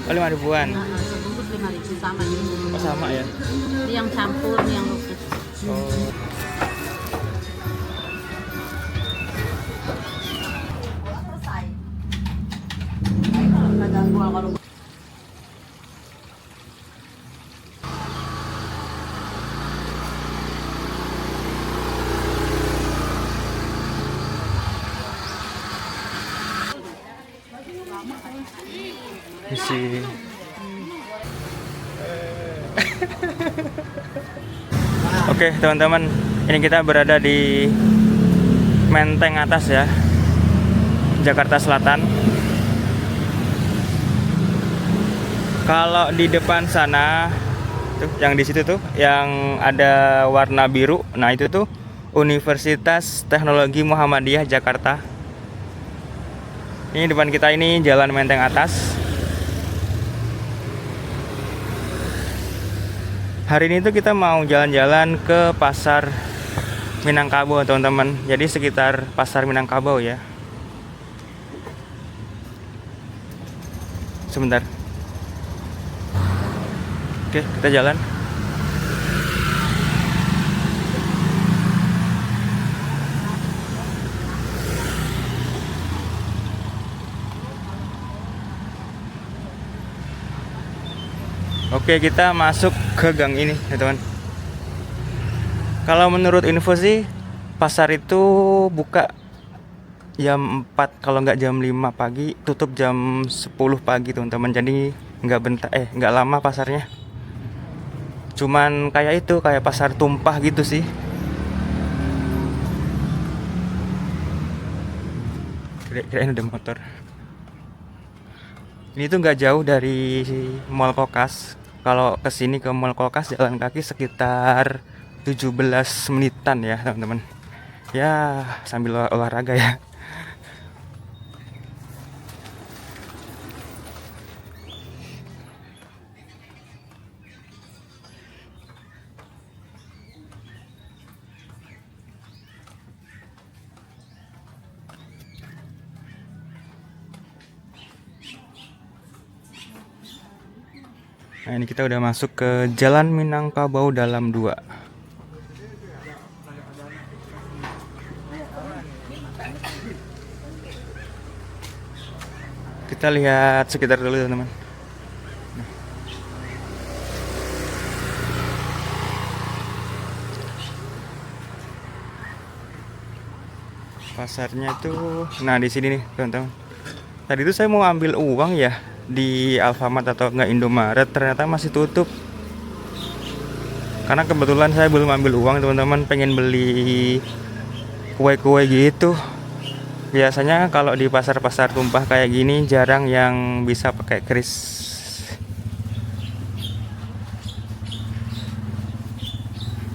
Oh, 5 ribuan. Sebungkus 5.000 sama ini. Oh, sama ya. Ini yang campur, ini yang lukis. Oh. Isi. Oke teman-teman, ini kita berada di Menteng Atas ya, Jakarta Selatan. Kalau di depan sana tuh, yang di situ tuh, yang ada warna biru, nah itu tuh Universitas Teknologi Muhammadiyah Jakarta. Ini depan kita ini Jalan Menteng Atas. Hari ini tuh kita mau jalan-jalan ke Pasar Minangkabau teman-teman. Jadi sekitar Pasar Minangkabau ya. Sebentar. Oke, kita jalan. Oke, kita masuk ke gang ini ya teman. Kalau menurut info sih, pasar itu buka jam 4, kalau nggak jam 5 pagi, tutup jam 10 pagi teman-teman. Jadi nggak lama pasarnya. Cuman kayak itu, kayak pasar tumpah gitu sih. Kira-kira ada motor. Ini tuh nggak jauh dari Mall Kokas. Kalau kesini ke Mall Kokas jalan kaki sekitar 17 menitan ya teman-teman. Ya sambil olahraga ya. Nah ini kita udah masuk ke Jalan Minangkabau Dalam 2. Kita lihat sekitar dulu teman-teman. Pasarnya tuh, nah di sini nih teman-teman. Tadi itu saya mau ambil uang ya di Alfamart atau enggak Indomaret, ternyata masih tutup. Karena kebetulan saya belum ambil uang teman-teman, pengen beli kue-kue gitu. Biasanya kalau di pasar-pasar tumpah kayak gini jarang yang bisa pakai kris.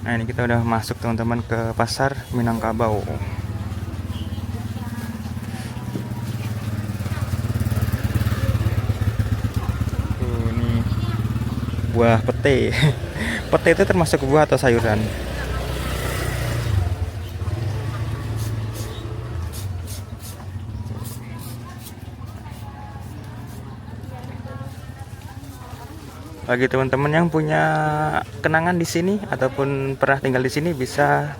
Nah ini kita udah masuk teman-teman ke Pasar Minangkabau. Buah pete. Pete itu termasuk buah atau sayuran? Bagi teman-teman yang punya kenangan di sini ataupun pernah tinggal di sini, bisa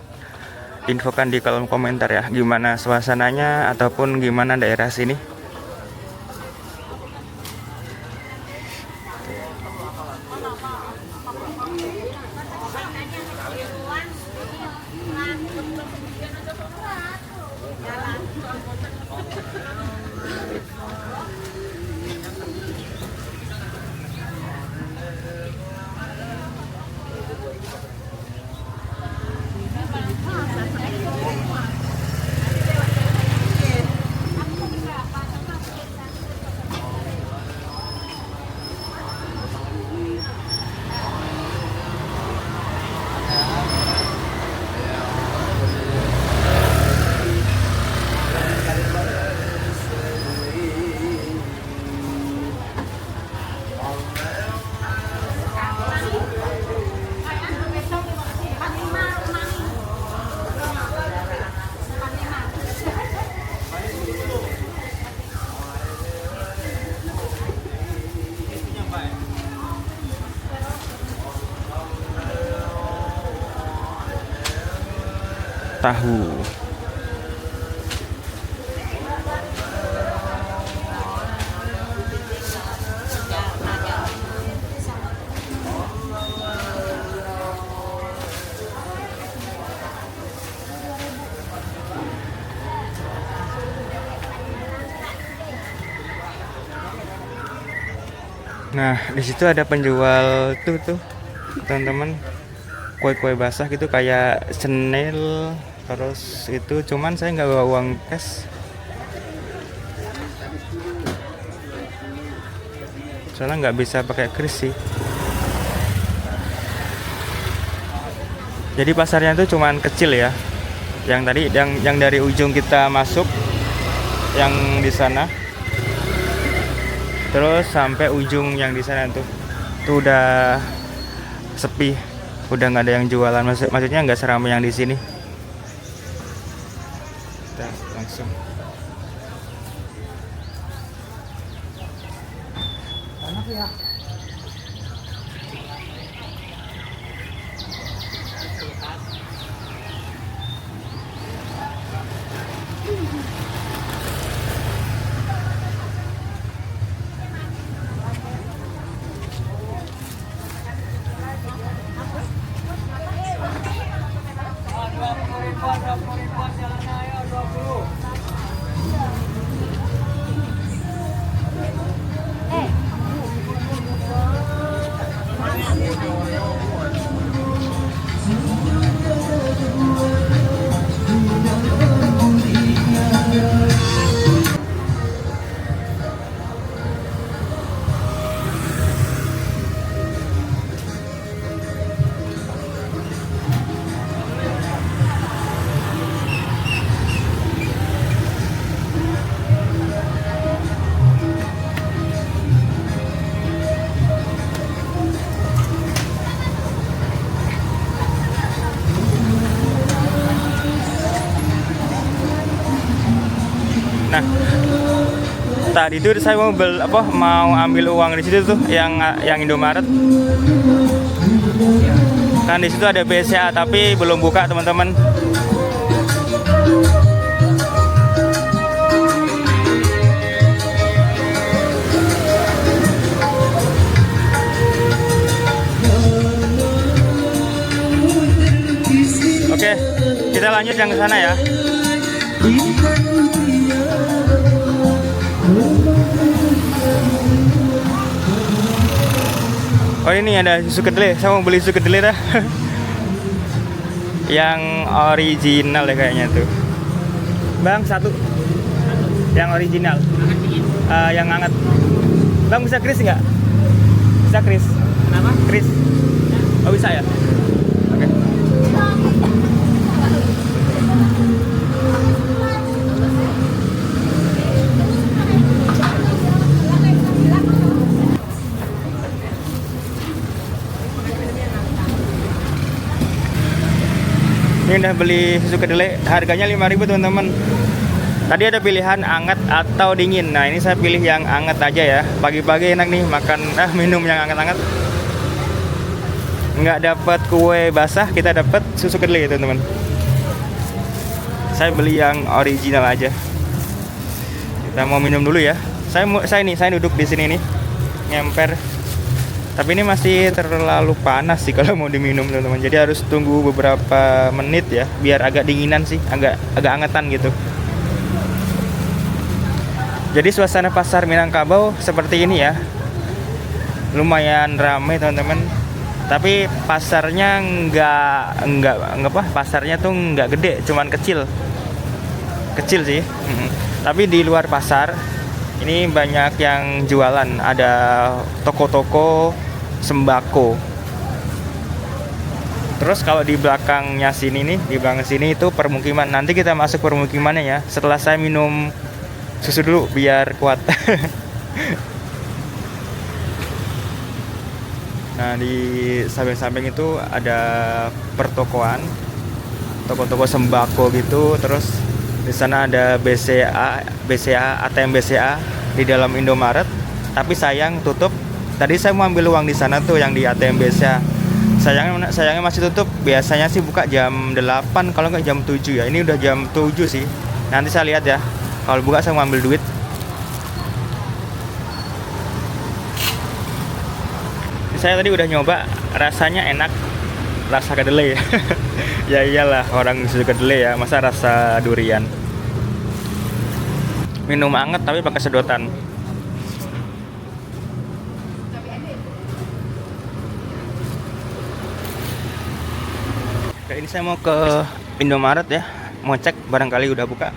infokan di kolom komentar ya, gimana suasananya ataupun gimana daerah sini. tahu. Nah, di situ ada penjual tuh teman-teman, kue-kue basah gitu kayak cenil, terus itu cuman saya nggak bawa uang cash. Soalnya nggak bisa pakai kris sih. Jadi pasarnya tuh cuman kecil ya. Yang tadi yang dari ujung kita masuk yang di sana. Terus sampai ujung yang di sana tuh udah sepi, udah nggak ada yang jualan. Maksudnya nggak seramai yang di sini. Kita langsung. Nah, tadi tuh saya mau ambil uang di situ tuh yang Indomaret. Kan di situ ada BCA tapi belum buka, teman-teman. Oke, kita lanjut yang ke sana ya. Oh, ini ada susu kedelai. Saya mau beli susu kedelai dah. Yang original ya kayaknya tuh. Bang, satu. Yang original. Yang hangat. Bang, bisa kris nggak? Bisa kris. Kenapa? Kris. Oh, bisa ya? Oke. Ini udah beli susu kedelai, harganya 5.000 teman-teman. Tadi ada pilihan anget atau dingin. Nah, ini saya pilih yang anget aja ya. Pagi-pagi enak nih minum yang anget-anget. Nggak dapat kue basah, kita dapat susu kedelai teman-teman. Saya beli yang original aja. Kita mau minum dulu ya. Saya duduk di sini nih, ngemper. Tapi ini masih terlalu panas sih kalau mau diminum teman-teman. Jadi harus tunggu beberapa menit ya, biar agak dinginan sih, agak angetan gitu. Jadi suasana pasar Minangkabau seperti ini ya. Lumayan ramai teman-teman. Tapi pasarnya pasarnya tuh nggak gede, cuman kecil sih. Tapi di luar pasar ini banyak yang jualan, ada toko-toko sembako. Terus kalau di belakangnya sini nih, di belakang sini itu permukiman. Nanti kita masuk permukimannya ya. Setelah saya minum susu dulu biar kuat. Nah, di samping-samping itu ada pertokoan, toko-toko sembako gitu. Terus di sana ada ATM BCA di dalam Indomaret. Tapi sayang tutup. Tadi saya mau ambil uang di sana tuh yang di ATM BCA. Sayangnya masih tutup. Biasanya sih buka jam 8 kalau nggak jam 7 ya. Ini udah jam 7 sih. Nanti saya lihat ya. Kalau buka saya mau ambil duit. Saya tadi udah nyoba, rasanya enak. Rasa kedelai. Ya iyalah, orang suka kedelai ya. Masa rasa durian. Minum anget tapi pakai sedotan. Oke, ini saya mau ke Indomaret ya. Mau cek barangkali udah buka.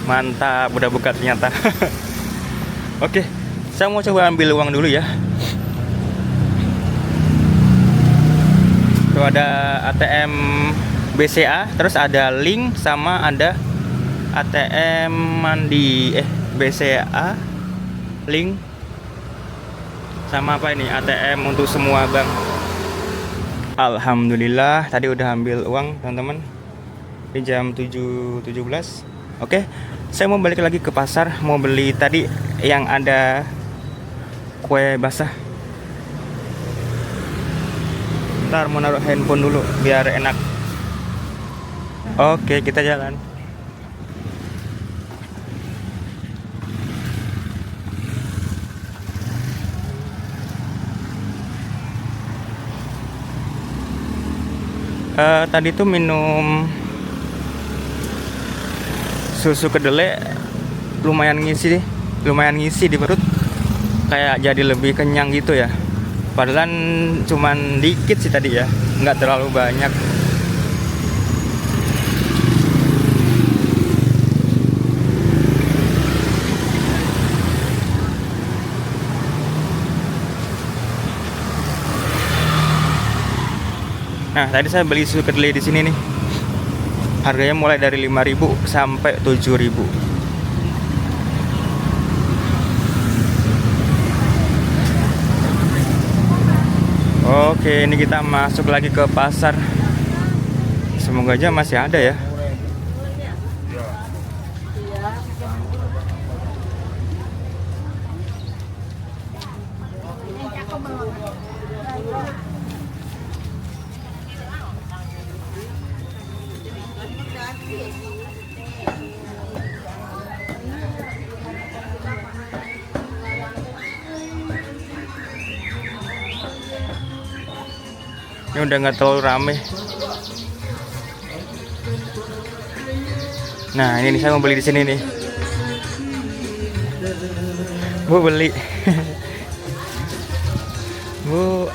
Mantap, udah buka ternyata. Oke, saya mau coba ambil uang dulu ya. Tuh ada ATM BCA, terus ada Link sama ada ATM Mandi. BCA, Link sama apa ini? ATM untuk semua bank. Alhamdulillah, tadi udah ambil uang, teman-teman. Di jam 7.17. Oke, saya mau balik lagi ke pasar, mau beli tadi yang ada kue basah. Ntar mau naruh handphone dulu biar enak. Oke, kita jalan. Tadi tuh minum susu kedelai lumayan ngisi di perut, kayak jadi lebih kenyang gitu ya. Padahal cuman dikit sih tadi ya, nggak terlalu banyak. Nah, tadi saya beli susu kedelai di sini nih. Harganya mulai dari 5.000 sampai 7.000. Oke, ini kita masuk lagi ke pasar. Semoga aja masih ada ya. Ini udah nggak terlalu rame. Nah, ini nih, saya mau beli di sini nih. Bu beli. Bu,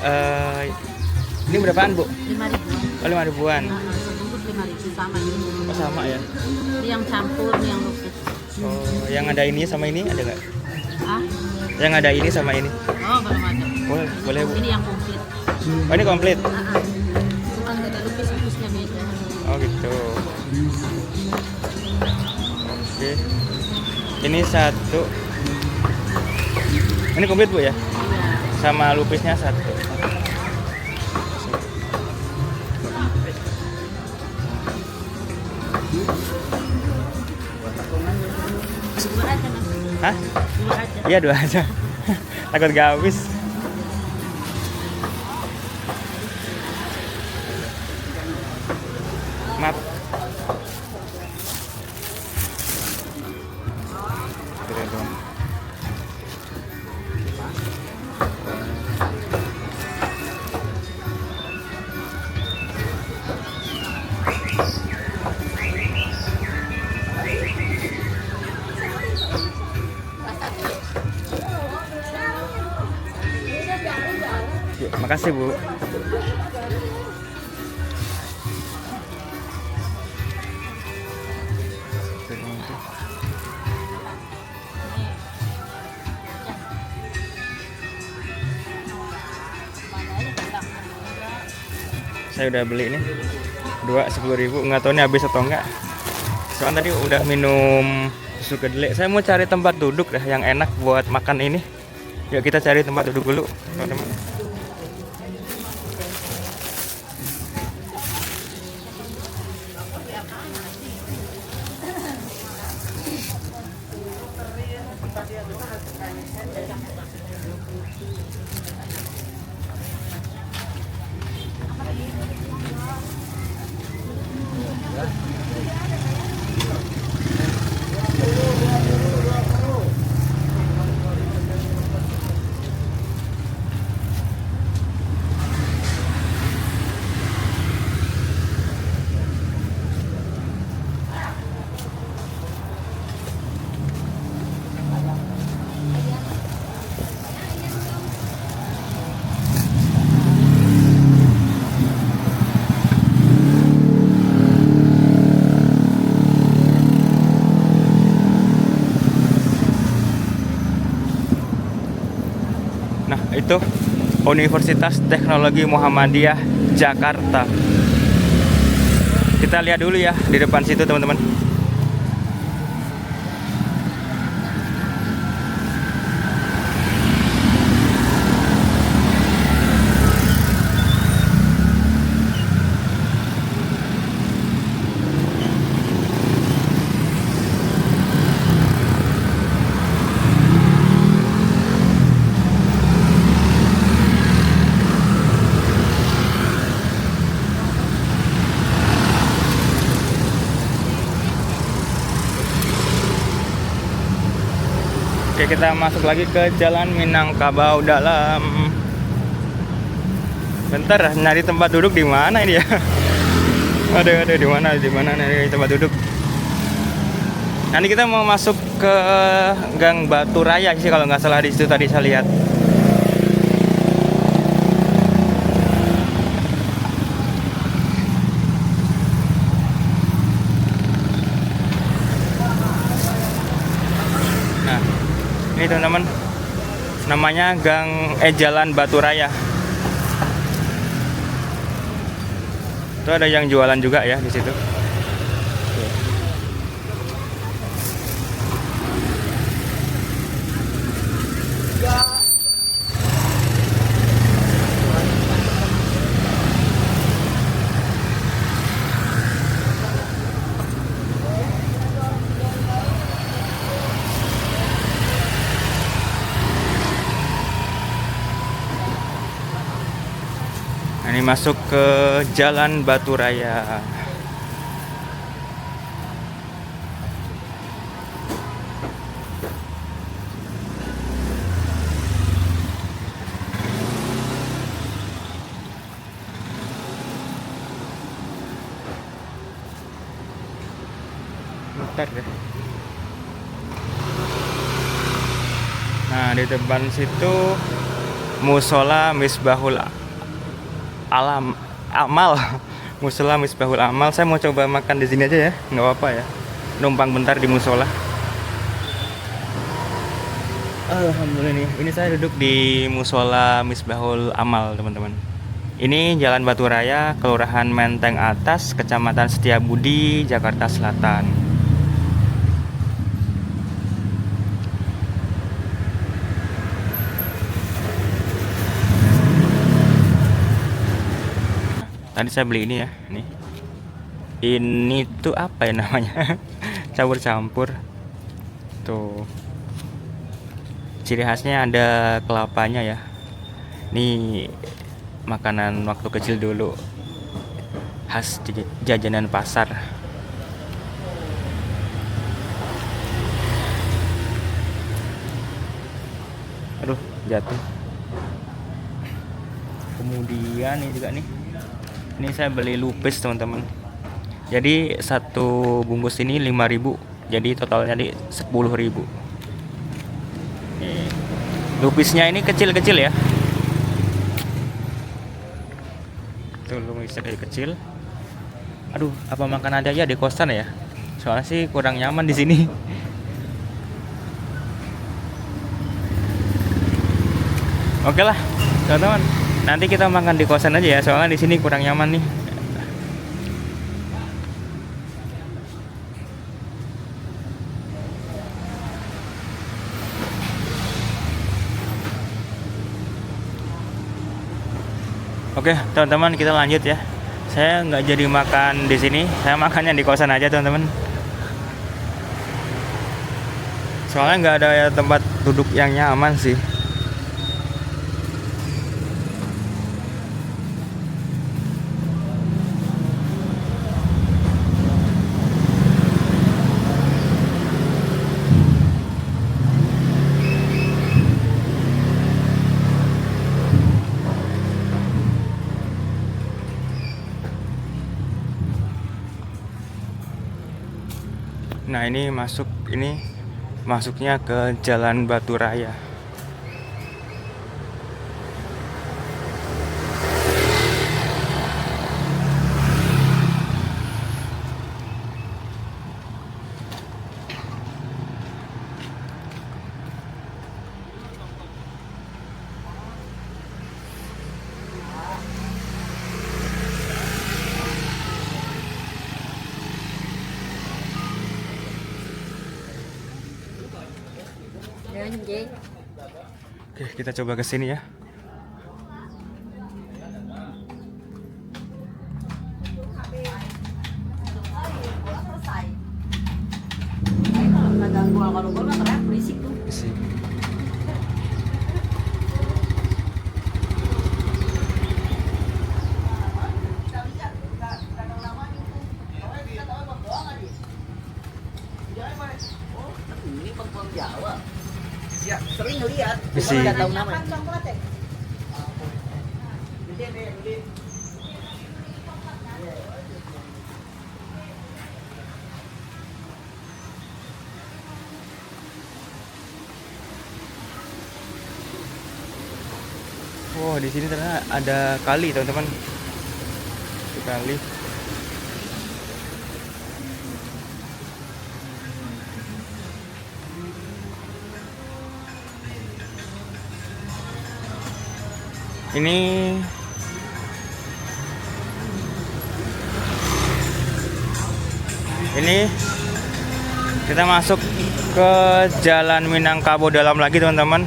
ini berapaan Bu? 5.000. Oh, 5.000-an. Bungkus 5.000 sama ini. Oh, sama ya. Ini yang campur, ini yang lupis. Oh, yang ada ini sama ini ada nggak? Ah? Yang ada ini sama ini? Oh, belum ada. Boleh, boleh Bu. Ini yang komplit. Oh, ini komplit. Cuma nggak ada lupis-lupisnya beda. Oh gitu. Oke. Ini satu. Ini komplit Bu ya? Iya. Sama lupisnya satu. Dua aja mas. Hah? Dua aja. Iya, 2 aja. Takut gak habis. Maaf. Makasih Bu. Saya udah beli ini 2 10.000, nggak tahu ini habis atau enggak. Soalnya tadi udah minum susu kedelai. Saya mau cari tempat duduk dah yang enak buat makan ini. Yuk kita cari tempat duduk dulu, teman-teman. itu Universitas Teknologi Muhammadiyah Jakarta. Kita lihat dulu ya di depan situ teman-teman. Oke, kita masuk lagi ke Jalan Minangkabau dalam. Bentar, nyari tempat duduk di mana ini ya? Aduh, di mana nih tempat duduk? Nanti kita mau masuk ke Gang Batu Raya sih kalau nggak salah, di situ tadi saya lihat. Nah, ini teman-teman, namanya Jalan Batu Raya. Itu ada yang jualan juga ya di situ. Nah, ini masuk ke Jalan Batu Raya. Bentar deh. Nah, di depan situ Musola Misbahul Amal. Musola Misbahul Amal. Saya mau coba makan di sini aja ya, nggak apa-apa ya. Numpang bentar di musola. Alhamdulillah nih. Ini saya duduk di Musola Misbahul Amal, teman-teman. Ini Jalan Batu Raya, Kelurahan Menteng Atas, Kecamatan Setiabudi, Jakarta Selatan. Tadi saya beli ini ya, nih. Ini tuh apa ya namanya? Campur-campur. Tuh. Ciri khasnya ada kelapanya ya. Ini makanan waktu kecil dulu. Khas jajanan pasar. Aduh, jatuh. Kemudian ini juga nih. Ini saya beli lupis teman-teman. Jadi satu bungkus ini 5.000. Jadi totalnya di 10.000. Lupisnya ini kecil-kecil ya. Tuh lupisnya kecil. Aduh, apa makan aja ya di kosan ya? Soalnya sih kurang nyaman di sini. Oke lah, teman-teman. Nanti kita makan di kosan aja ya, soalnya di sini kurang nyaman nih. Oke, teman-teman, kita lanjut ya. Saya nggak jadi makan di sini, saya makannya di kosan aja, teman-teman. Soalnya nggak ada ya tempat duduk yang nyaman sih. Nah, ini masuknya ke Jalan Batu Raya. Anjing. Oke, kita coba ke sini ya. Isi. Ini perempuan Jawa. Ya, sering ngeliat, Isi. cuma nggak tahu namanya. Oh, di sini ternyata ada kali, teman-teman. Itu kali. Ini kita masuk ke Jalan Minangkabau dalam lagi, teman-teman.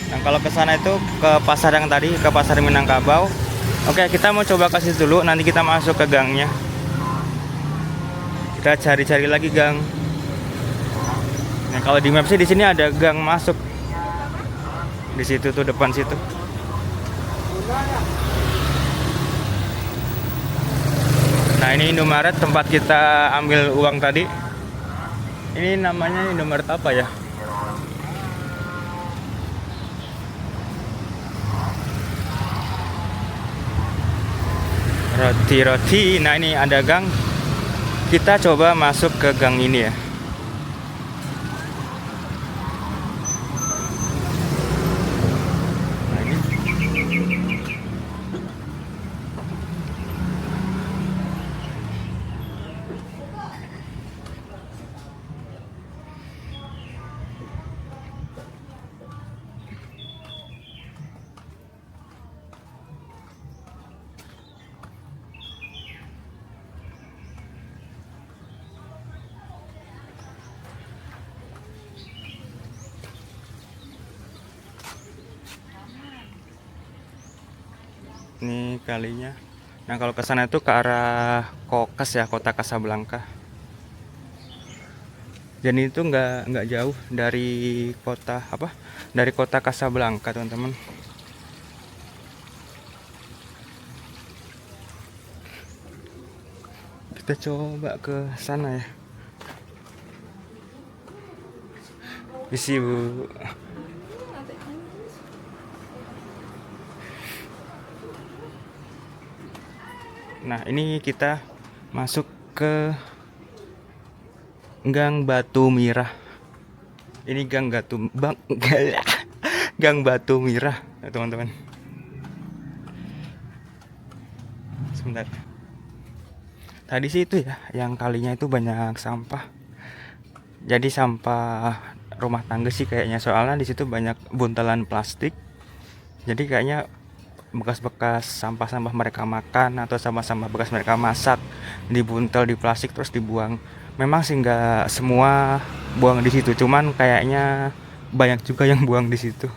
Nah, kalau ke sana itu ke pasar yang tadi, ke pasar Minangkabau. Oke, kita mau coba kasih dulu, nanti kita masuk ke gangnya. Kita cari-cari lagi gang. Nah, kalau di map sih di sini ada gang masuk. Di situ tuh, depan situ. Nah, ini Indomaret tempat kita ambil uang tadi. Ini namanya Indomaret apa ya? Roti-roti. Nah, ini ada gang. Kita coba masuk ke gang ini ya. Nah, ini. Ini kalinya. Nah, kalau ke sana itu ke arah Kokes ya, kota Kasablanka. Jadi itu nggak jauh dari kota apa? Dari kota Kasablanka, teman-teman. Kita coba ke sana ya. Isi, Bu. Nah, ini kita masuk ke Gang Batu Mirah. Ini Gang Gang Batu Mirah, ya, teman-teman. Sebentar. Tadi sih itu ya, yang kalinya itu banyak sampah. Jadi sampah rumah tangga sih kayaknya, soalnya di situ banyak buntalan plastik. Jadi kayaknya bekas-bekas sampah-sampah mereka makan atau sampah-sampah bekas mereka masak dibuntel di plastik terus dibuang. Memang sih nggak semua buang di situ, cuman kayaknya banyak juga yang buang di situ.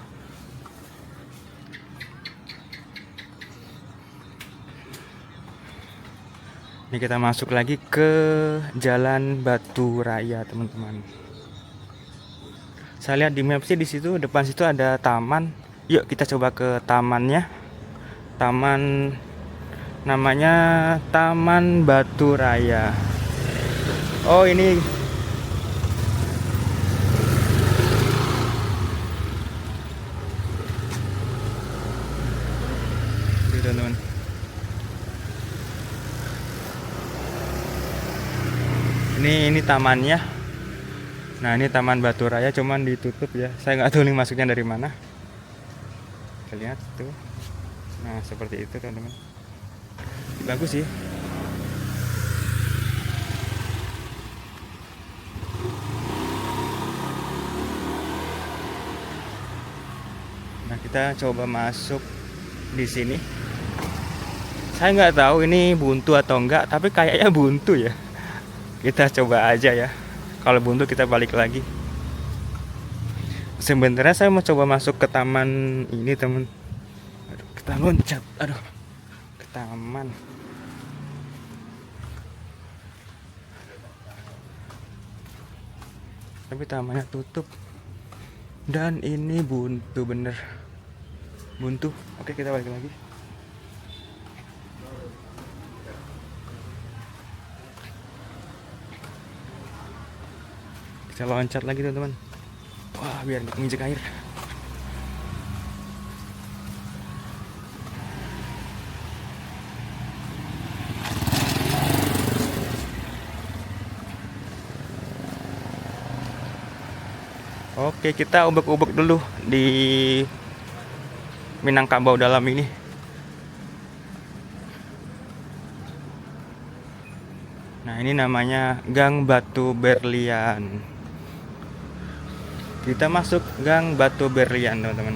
Ini kita masuk lagi ke Jalan Batu Raya, teman-teman. Saya lihat di map sih di situ depan situ ada taman. Yuk kita coba ke tamannya. Taman namanya Taman Batu Raya. Oh, ini teman-teman. Ini tamannya. Nah, ini Taman Batu Raya, cuman ditutup ya. Saya nggak tahu nih masuknya dari mana. Kita lihat tuh. Nah, seperti itu, teman-teman. Bagus sih. Nah, kita coba masuk di sini. Saya nggak tahu ini buntu atau enggak, tapi kayaknya buntu ya. Kita coba aja ya. Kalau buntu kita balik lagi. Sebenarnya saya mau coba masuk ke taman ini temen. Aduh, kita loncat. Aduh, ke taman. Tapi tamannya tutup. Dan ini buntu bener. Buntu. Oke, kita balik lagi. Kita loncat lagi teman-teman. Wah, biar menginjak air. Oke, kita ubek-ubek dulu di Minangkabau dalam ini. Nah, ini namanya Gang Batu Berlian. Kita masuk Gang Batu Berlian, teman-teman.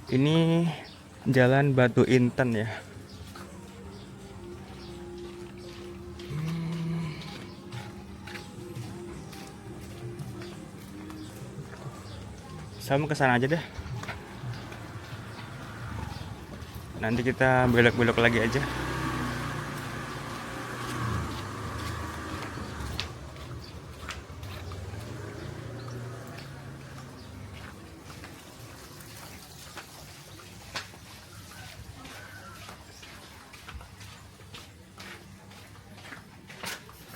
Ini Jalan Batu Inten ya. Sama ke sana aja deh. Nanti kita belok-belok lagi aja.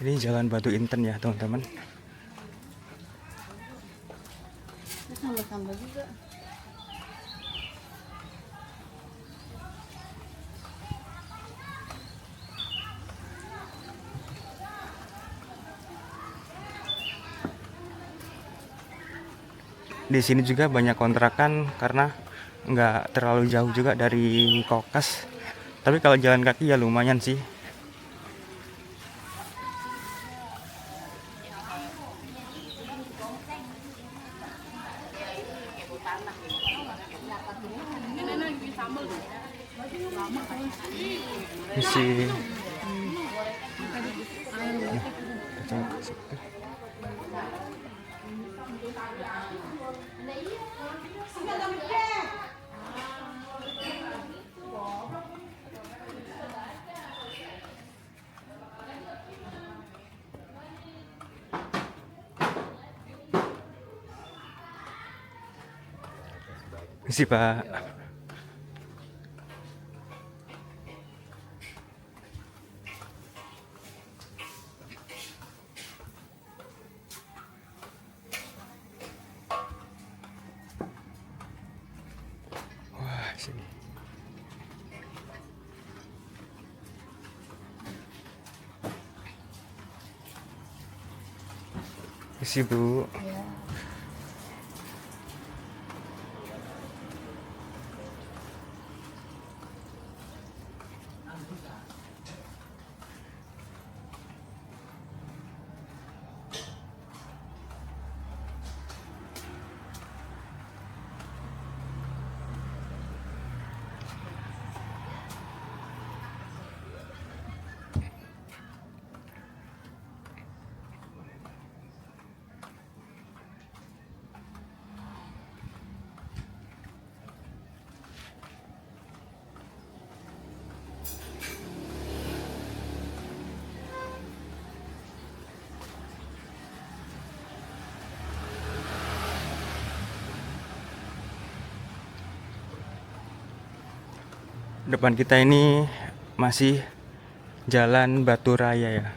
Ini Jalan Batu Inten ya, teman-teman. Tambah-tambah juga. Di sini juga banyak kontrakan karena nggak terlalu jauh juga dari Kokas. Tapi kalau jalan kaki ya lumayan sih. Isi. Isi, Pak. Wah, sini. Isi, Bu. Depan kita ini masih Jalan Batu Raya ya.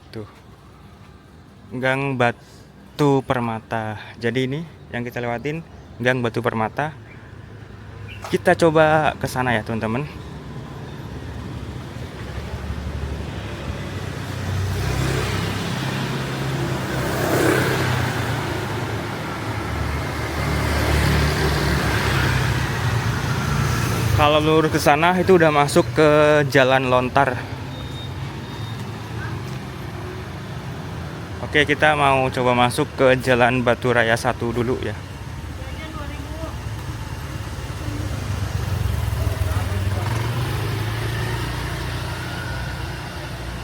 Tuh. Gang Batu Permata. Jadi ini yang kita lewatin Gang Batu Permata. Kita coba ke sana ya, teman-teman. Kalau lurus ke sana itu udah masuk ke Jalan Lontar. Oke, kita mau coba masuk ke Jalan Batu Raya 1 dulu ya.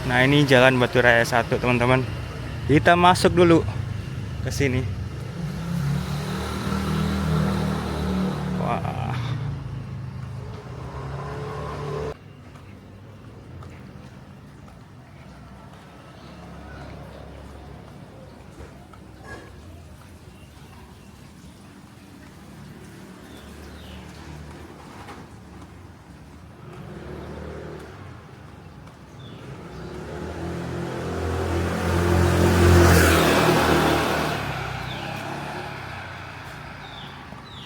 Nah, ini Jalan Batu Raya 1, teman-teman. Kita masuk dulu ke sini. Wah.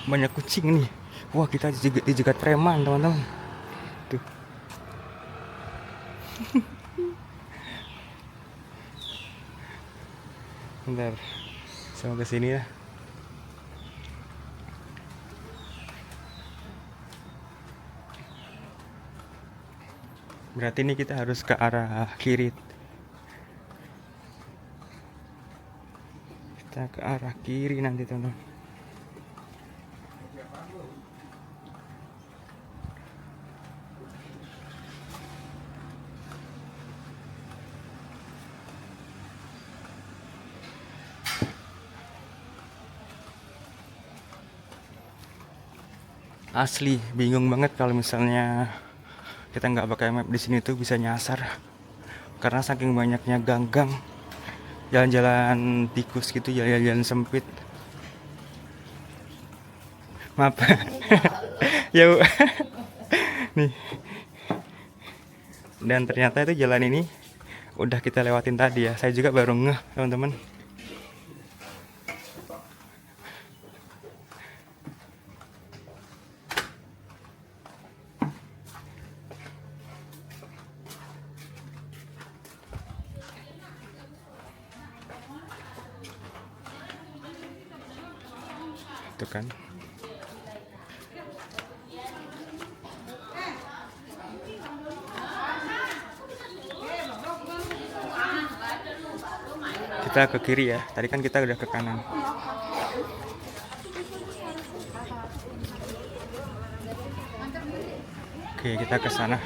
Banyak kucing nih. Wah, kita dijegat preman, teman-teman. Tuh. Bentar. Sama ke sini ya. Berarti ini kita harus ke arah kiri. Kita ke arah kiri nanti, teman-teman. Asli bingung banget kalau misalnya kita nggak pakai map di sini tuh bisa nyasar karena saking banyaknya gang-gang, jalan-jalan tikus gitu, jalan-jalan sempit. Maaf. Ya Bu. Nih. Dan ternyata itu jalan ini udah kita lewatin tadi ya. Saya juga baru ngeh, teman-teman. Itu kan. Kita ke kiri ya. Tadi kan kita udah ke kanan. Oke, kita ke sana.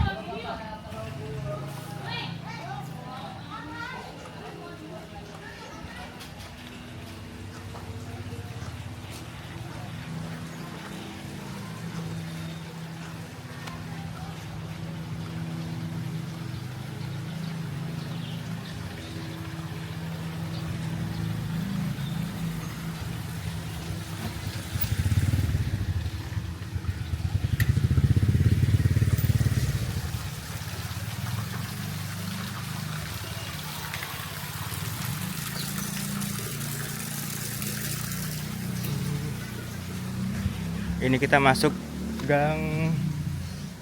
Ini kita masuk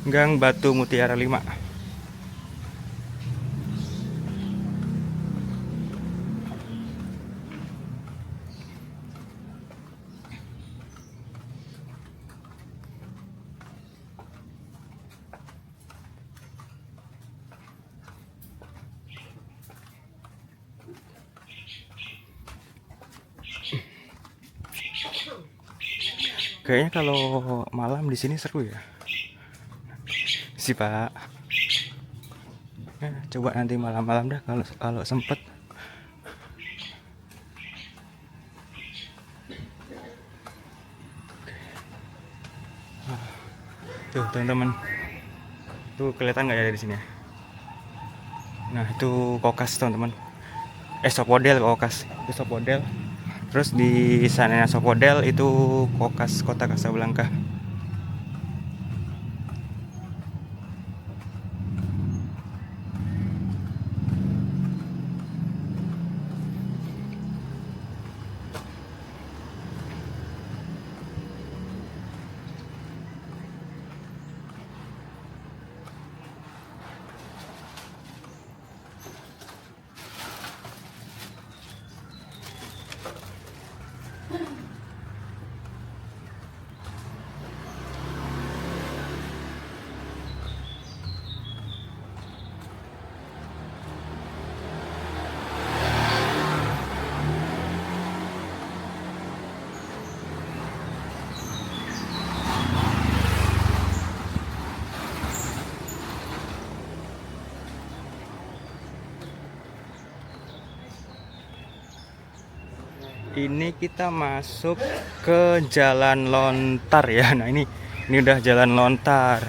gang Batu Mutiara 5. Kayaknya kalau malam di sini seru ya. Si Pak. Coba nanti malam-malam dah kalau sempet. Tuh, teman-teman. Tuh kelihatan nggak ya di sini ya? Nah, itu Kokas, teman-teman. Sopodel Kokas. Itu Sopodel. Terus di sananya Sopodel itu Kokas, Kota Kasablanka. Ini kita masuk ke jalan lontar ya. Nah, ini udah jalan lontar.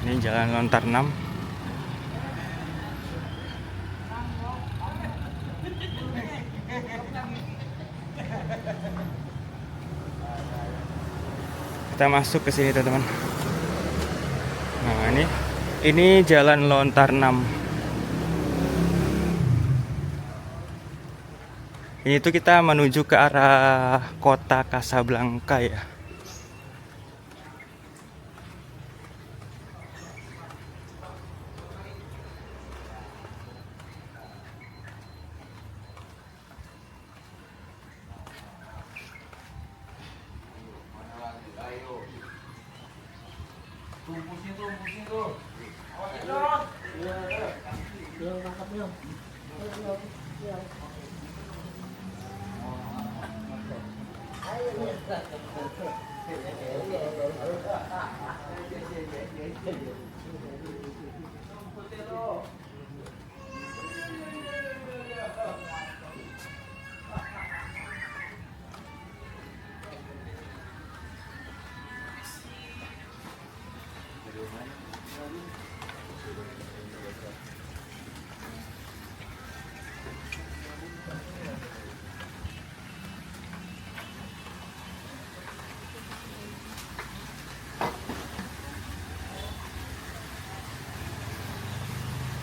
Ini jalan lontar 6. Kita masuk ke sini teman-teman. Nah, ini jalan lontar 6. Ini tuh kita menuju ke arah kota Casablanca ya.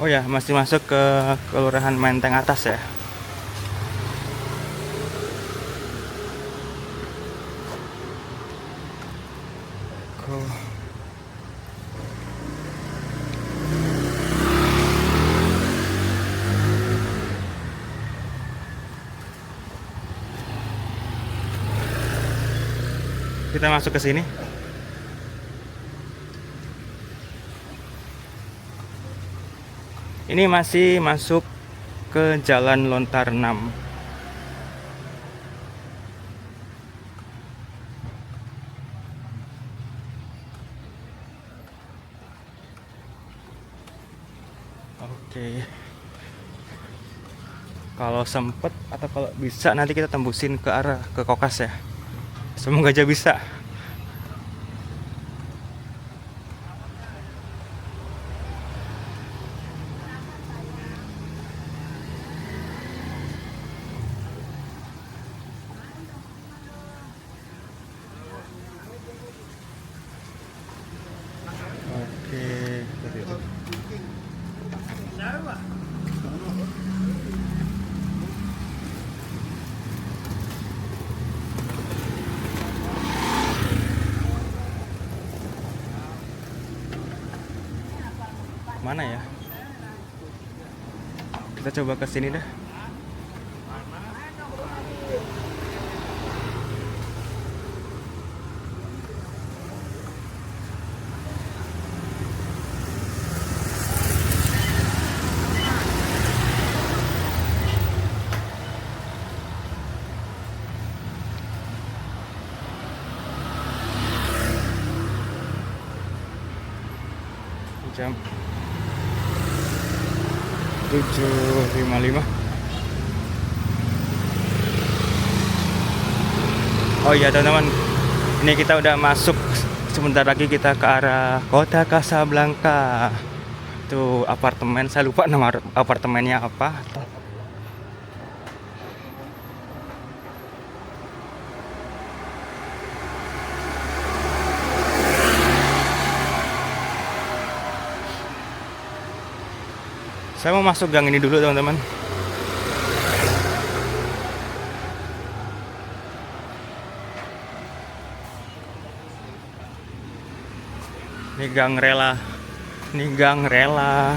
Oh ya, masih masuk ke Kelurahan Menteng Atas ya. Kita masuk ke sini. Ini masih masuk ke jalan lontar 6. Oke. Kalau sempet atau kalau bisa nanti kita tembusin ke arah ke Kokas ya. Semoga aja bisa. Oke, seperti itu. Mana ya? Kita coba ke sini dah. Jam 7.55. Oh iya teman-teman, ini kita udah masuk. Sebentar lagi kita ke arah kota Casablanca. Tuh apartemen, saya lupa nama apartemennya apa. Saya mau masuk gang ini dulu teman-teman. Ini gang rela. Ini gang rela.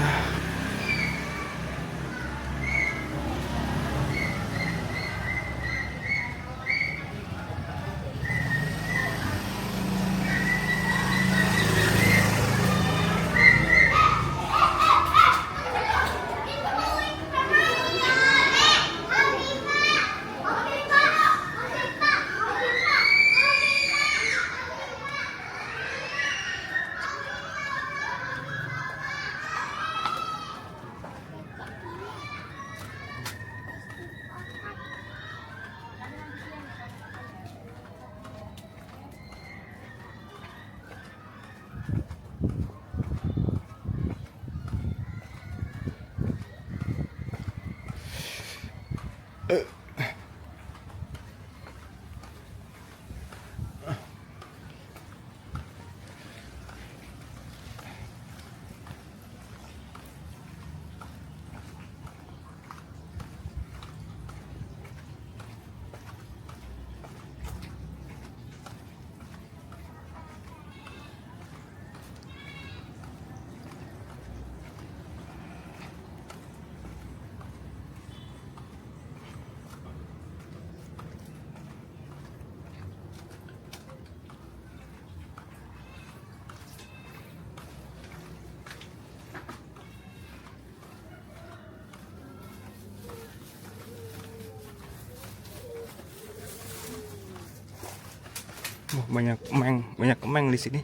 Banyak kemeng di sini.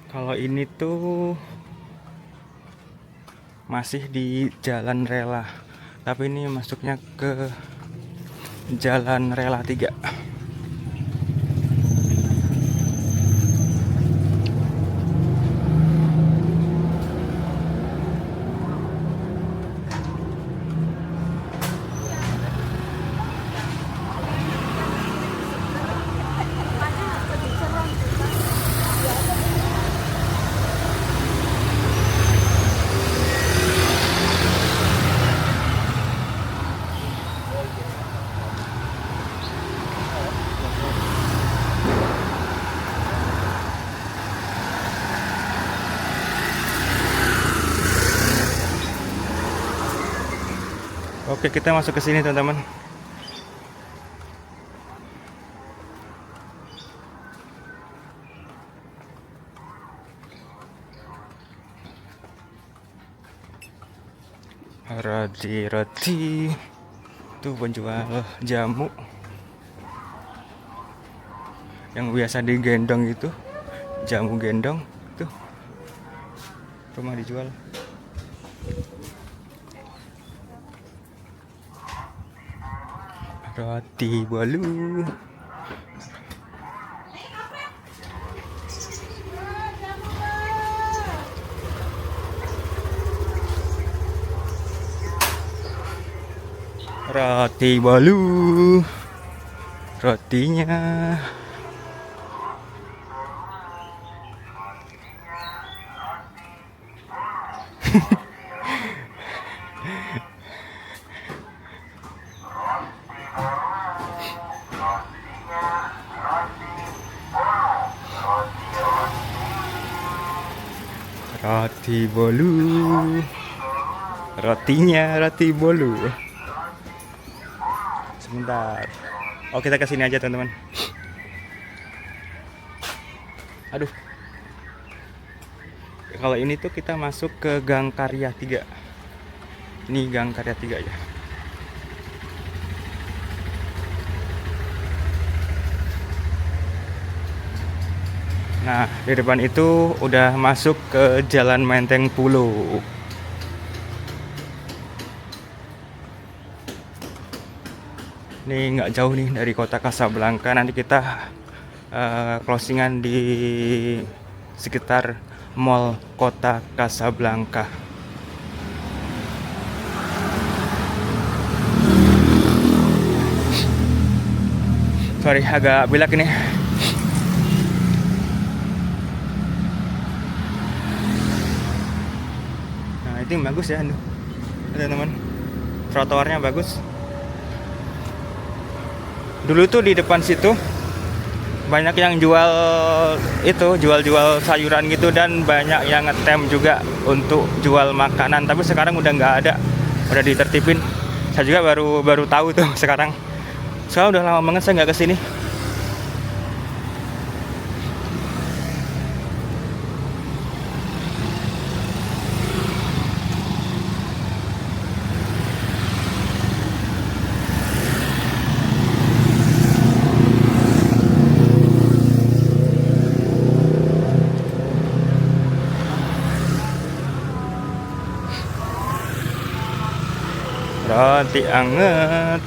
Kalau ini tuh masih di Jalan Rela, tapi ini masuknya ke Jalan Rela 3. Oke, kita masuk ke sini, teman-teman. Roti tuh penjual jamu yang biasa digendong itu, jamu gendong tuh, rumah dijual. Roti bolu. Roti bolu. Rotinya. Roti bolu. Rotinya roti bolu. Sebentar. Oh, kita ke sini aja, teman-teman. Aduh. Kalau ini tuh kita masuk ke Gang Karya 3. Ini Gang Karya 3 ya. Nah, di depan itu udah masuk ke Jalan Menteng Pulo. Ini nggak jauh nih dari kota Casablanca. Nanti kita closingan di sekitar mall kota Casablanca. Sorry, agak belak ini. Nah, itu yang bagus ya, teman-teman. Trotoarnya bagus. Dulu tuh di depan situ banyak yang jual jual sayuran gitu, dan banyak yang ngetem juga untuk jual makanan. Tapi sekarang udah nggak ada, udah ditertipin. Saya juga baru tahu tuh sekarang. Soalnya udah lama banget saya nggak kesini. Roti anget.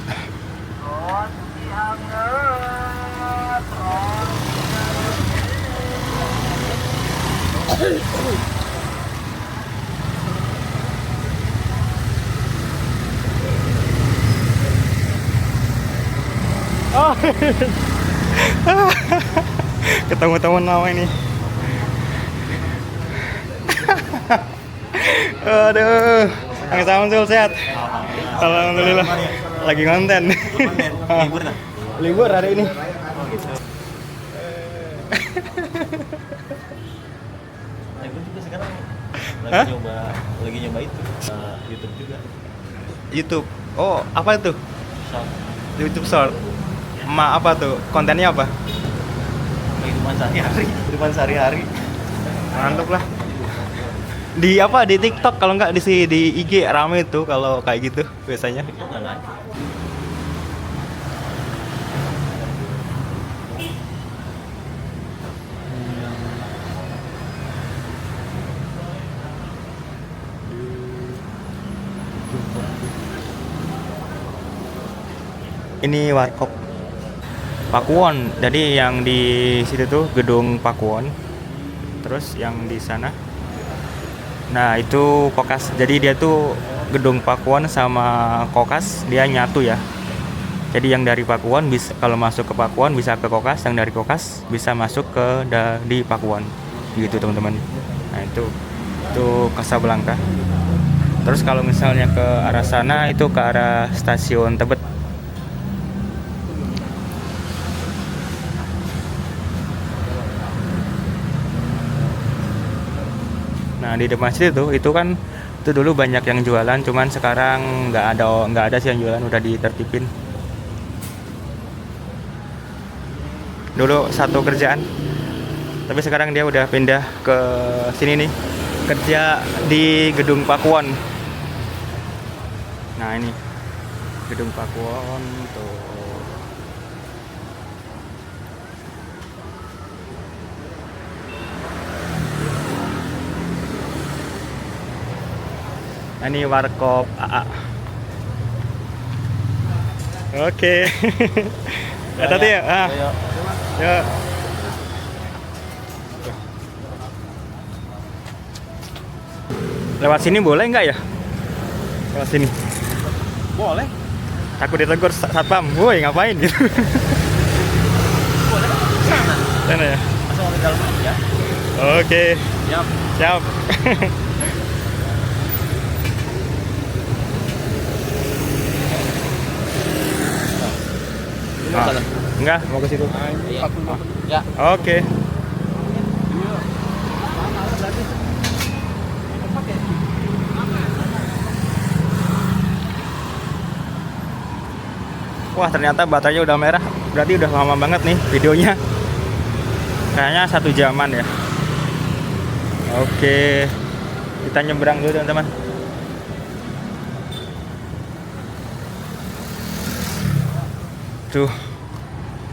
Oh. Ketemu teman lama ini. Aduh, Kang Samsul sehat? Alhamdulillah. Lagi konten. Libur kan? Libur hari ini. Aku juga sekarang Hah? lagi nyoba itu YouTube juga. YouTube. Oh, apa itu? Short YouTube Short. Apa tuh? Kontennya apa? kehidupan sehari-hari. Kehidupan sehari-hari. Mantap lah. Di apa? Di TikTok kalau nggak di IG rame tuh kalau kayak gitu biasanya. Itu nggak ada. Ini warkop Pakuwon. Jadi yang di situ tuh gedung Pakuwon. Terus yang di sana, nah itu Kokas. Jadi dia tuh gedung Pakuwon sama Kokas dia nyatu ya. Jadi yang dari Pakuwon bisa kalau masuk ke Pakuwon bisa ke Kokas, yang dari Kokas bisa masuk ke di Pakuwon. Gitu teman-teman. Nah itu Casablanca. Terus kalau misalnya ke arah sana itu ke arah stasiun Tebet. Nah di depan situ itu kan itu dulu banyak yang jualan, cuman sekarang nggak ada sih yang jualan, udah ditertipin. Dulu satu kerjaan, tapi sekarang dia udah pindah ke sini nih, kerja di gedung Pakuwon. Nah ini gedung Pakuwon tuh. Nah, ini warkop AA. Oke. Tadi ya. Ya. Lewat sini boleh nggak ya? Lewat sini. Boleh. Takut ditegur satpam. Woi, ngapain gitu. Boleh. Sana. Sana ya. Masuk ke dalam ya. Oke. Siap. Siap. Ah, enggak, mau ke situ. Ya. Oke. Wah, ternyata baterainya udah merah. Berarti udah lama banget nih videonya. Kayaknya 1 jaman ya. Oke. Kita nyebrang dulu teman-teman. Tuh.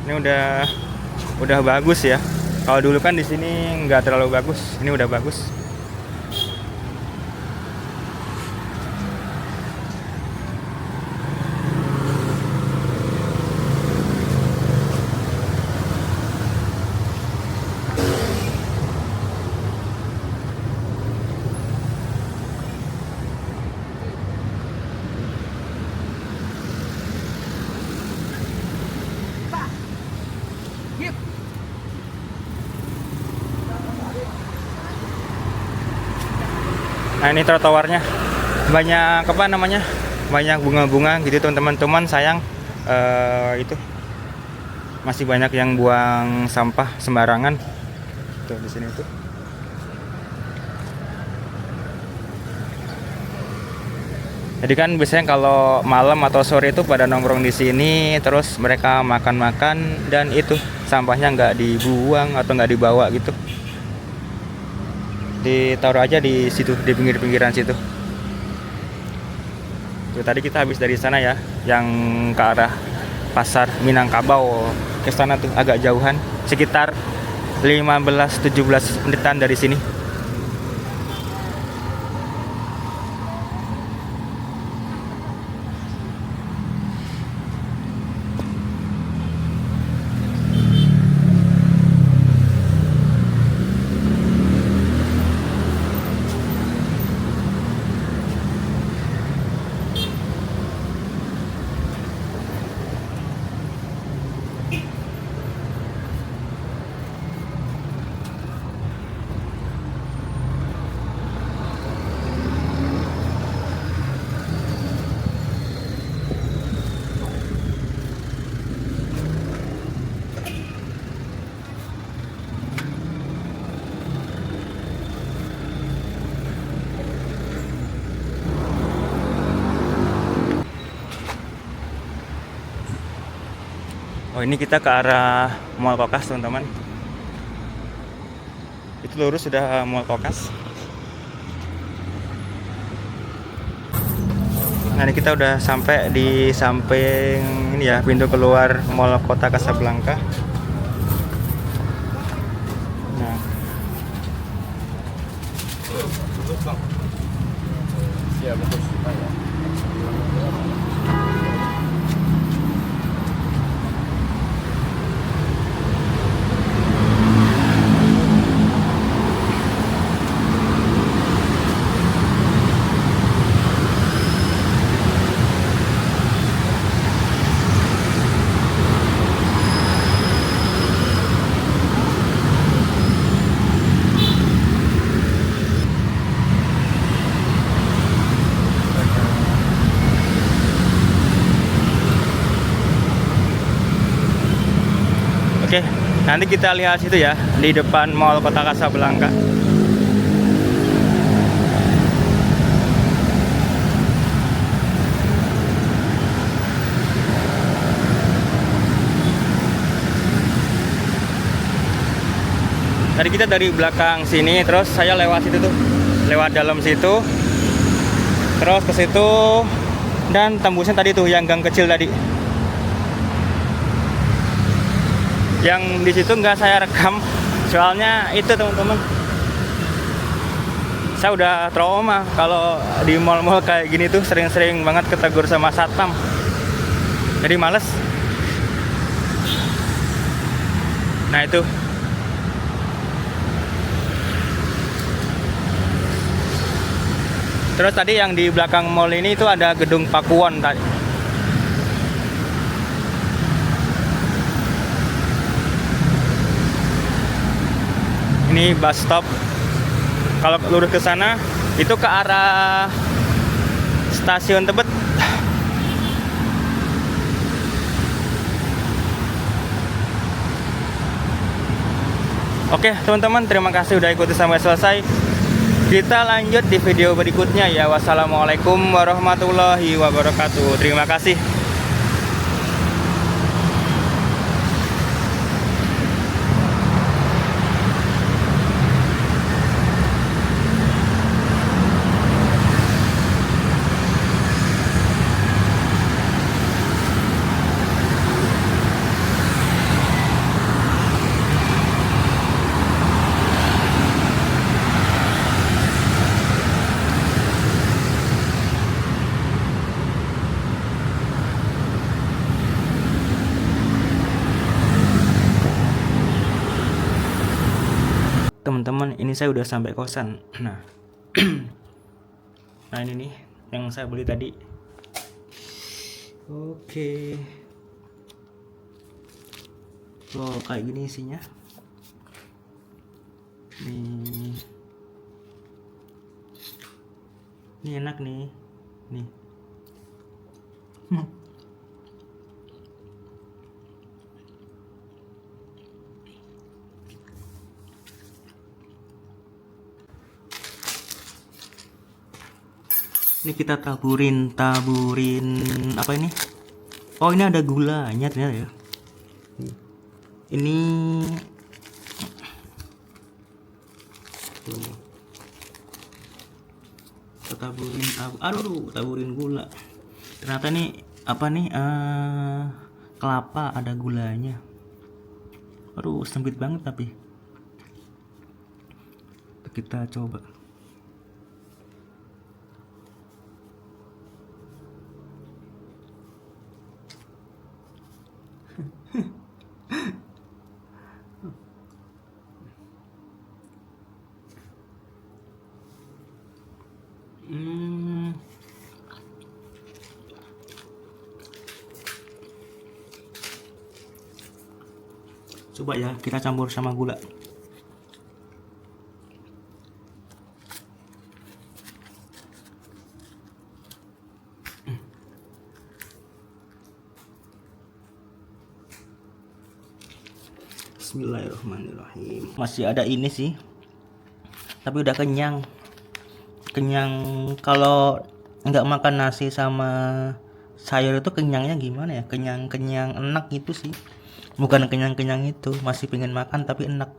Ini udah bagus ya. Kalau dulu kan di sini nggak terlalu bagus. Ini udah bagus. Nah ini trotoarnya banyak apa namanya, banyak bunga-bunga gitu teman-teman. Cuman sayang itu masih banyak yang buang sampah sembarangan tuh di sini tuh. Jadi kan biasanya kalau malam atau sore itu pada nongkrong di sini, terus mereka makan-makan dan itu sampahnya nggak dibuang atau nggak dibawa gitu, ditaruh aja di situ, di pinggir-pinggiran situ. Tuh, tadi kita habis dari sana ya, yang ke arah pasar Minangkabau. Ke sana tuh agak jauhan, sekitar 15-17 menitan dari sini. Oh, ini kita ke arah Mall Kokas, teman-teman. Itu lurus sudah Mall Kokas. Nah, ini kita udah sampai di samping ini ya, pintu keluar Mall Kota Casablanca. Nah, Iya, betul. oke, nanti kita lihat situ ya, di depan Mall Kota Casablanca. Tadi kita dari belakang sini, terus saya lewat situ tuh, lewat dalam situ, terus ke situ, dan tembusnya tadi tuh yang gang kecil tadi. Yang di situ nggak saya rekam, soalnya itu teman-teman, saya udah trauma kalau di mall-mall kayak gini tuh sering-sering banget ketegur sama satpam, jadi males. Nah itu. Terus tadi yang di belakang mall ini itu ada gedung Pakuwon tadi. Ini bus stop. Kalau lurus ke sana itu ke arah stasiun Tebet. Oke, teman-teman, terima kasih udah ikuti sampai selesai. Kita lanjut di video berikutnya ya. Wassalamualaikum warahmatullahi wabarakatuh. Terima kasih. Teman-teman, ini saya udah sampai kosan. Nah, nah ini nih yang saya beli tadi. Oke. Wow, kayak gini isinya. Nih. Ini enak nih. Nih. Ini kita taburin apa ini? Oh, ini ada gulanya ternyata ya. Ini tuh. Kita taburin gula. Ternyata nih apa nih? Kelapa ada gulanya. Aduh, sempit banget tapi. Kita coba. Coba ya, kita campur sama gula. Bismillahirrahmanirrahim. Masih ada ini sih, tapi udah kenyang. Kalau nggak makan nasi sama sayur itu kenyangnya gimana ya? Kenyang enak gitu sih. Bukan kenyang-kenyang itu, masih pengen makan tapi enak.